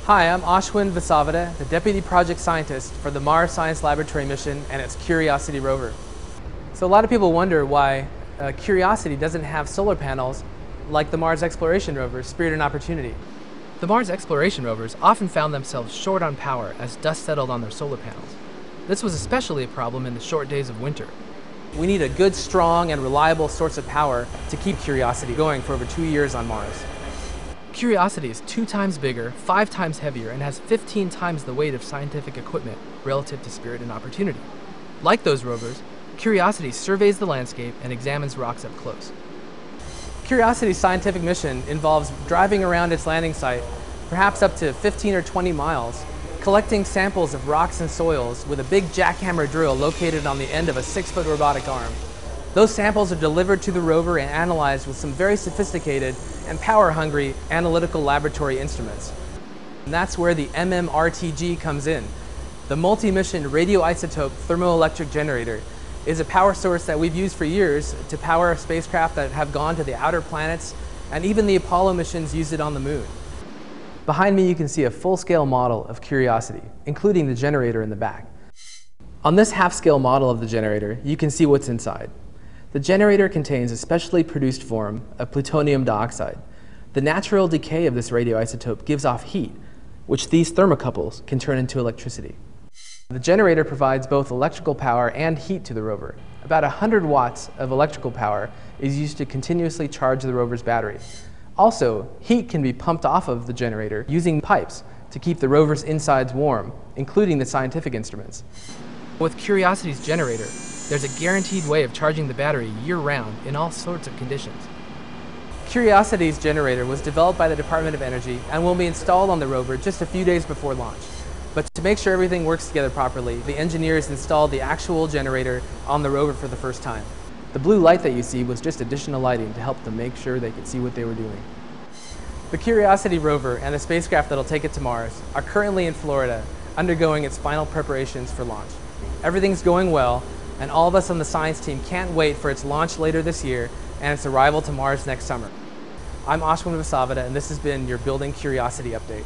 Hi, I'm Ashwin Vasavada, the Deputy Project Scientist for the Mars Science Laboratory mission and its Curiosity rover. So a lot of people wonder why Curiosity doesn't have solar panels like the Mars Exploration Rover, Spirit and Opportunity. The Mars Exploration Rovers often found themselves short on power as dust settled on their solar panels. This was especially a problem in the short days of winter. We need a good, strong, and reliable source of power to keep Curiosity going for over 2 years on Mars. Curiosity is 2 times bigger, 5 times heavier, and has 15 times the weight of scientific equipment relative to Spirit and Opportunity. Like those rovers, Curiosity surveys the landscape and examines rocks up close. Curiosity's scientific mission involves driving around its landing site, perhaps up to 15 or 20 miles, collecting samples of rocks and soils with a big jackhammer drill located on the end of a 6-foot robotic arm. Those samples are delivered to the rover and analyzed with some very sophisticated and power-hungry analytical laboratory instruments. And that's where the MMRTG comes in. The multi-mission radioisotope thermoelectric generator is a power source that we've used for years to power spacecraft that have gone to the outer planets, and even the Apollo missions used it on the moon. Behind me you can see a full-scale model of Curiosity, including the generator in the back. On this half-scale model of the generator, you can see what's inside. The generator contains a specially produced form of plutonium dioxide. The natural decay of this radioisotope gives off heat, which these thermocouples can turn into electricity. The generator provides both electrical power and heat to the rover. About 100 watts of electrical power is used to continuously charge the rover's battery. Also, heat can be pumped off of the generator using pipes to keep the rover's insides warm, including the scientific instruments. With Curiosity's generator, there's a guaranteed way of charging the battery year-round in all sorts of conditions. Curiosity's generator was developed by the Department of Energy and will be installed on the rover just a few days before launch. But to make sure everything works together properly, the engineers installed the actual generator on the rover for the first time. The blue light that you see was just additional lighting to help them make sure they could see what they were doing. The Curiosity rover and the spacecraft that'll take it to Mars are currently in Florida, undergoing its final preparations for launch. Everything's going well, and all of us on the science team can't wait for its launch later this year and its arrival to Mars next summer. I'm Ashwin Vasavada, and this has been your Building Curiosity Update.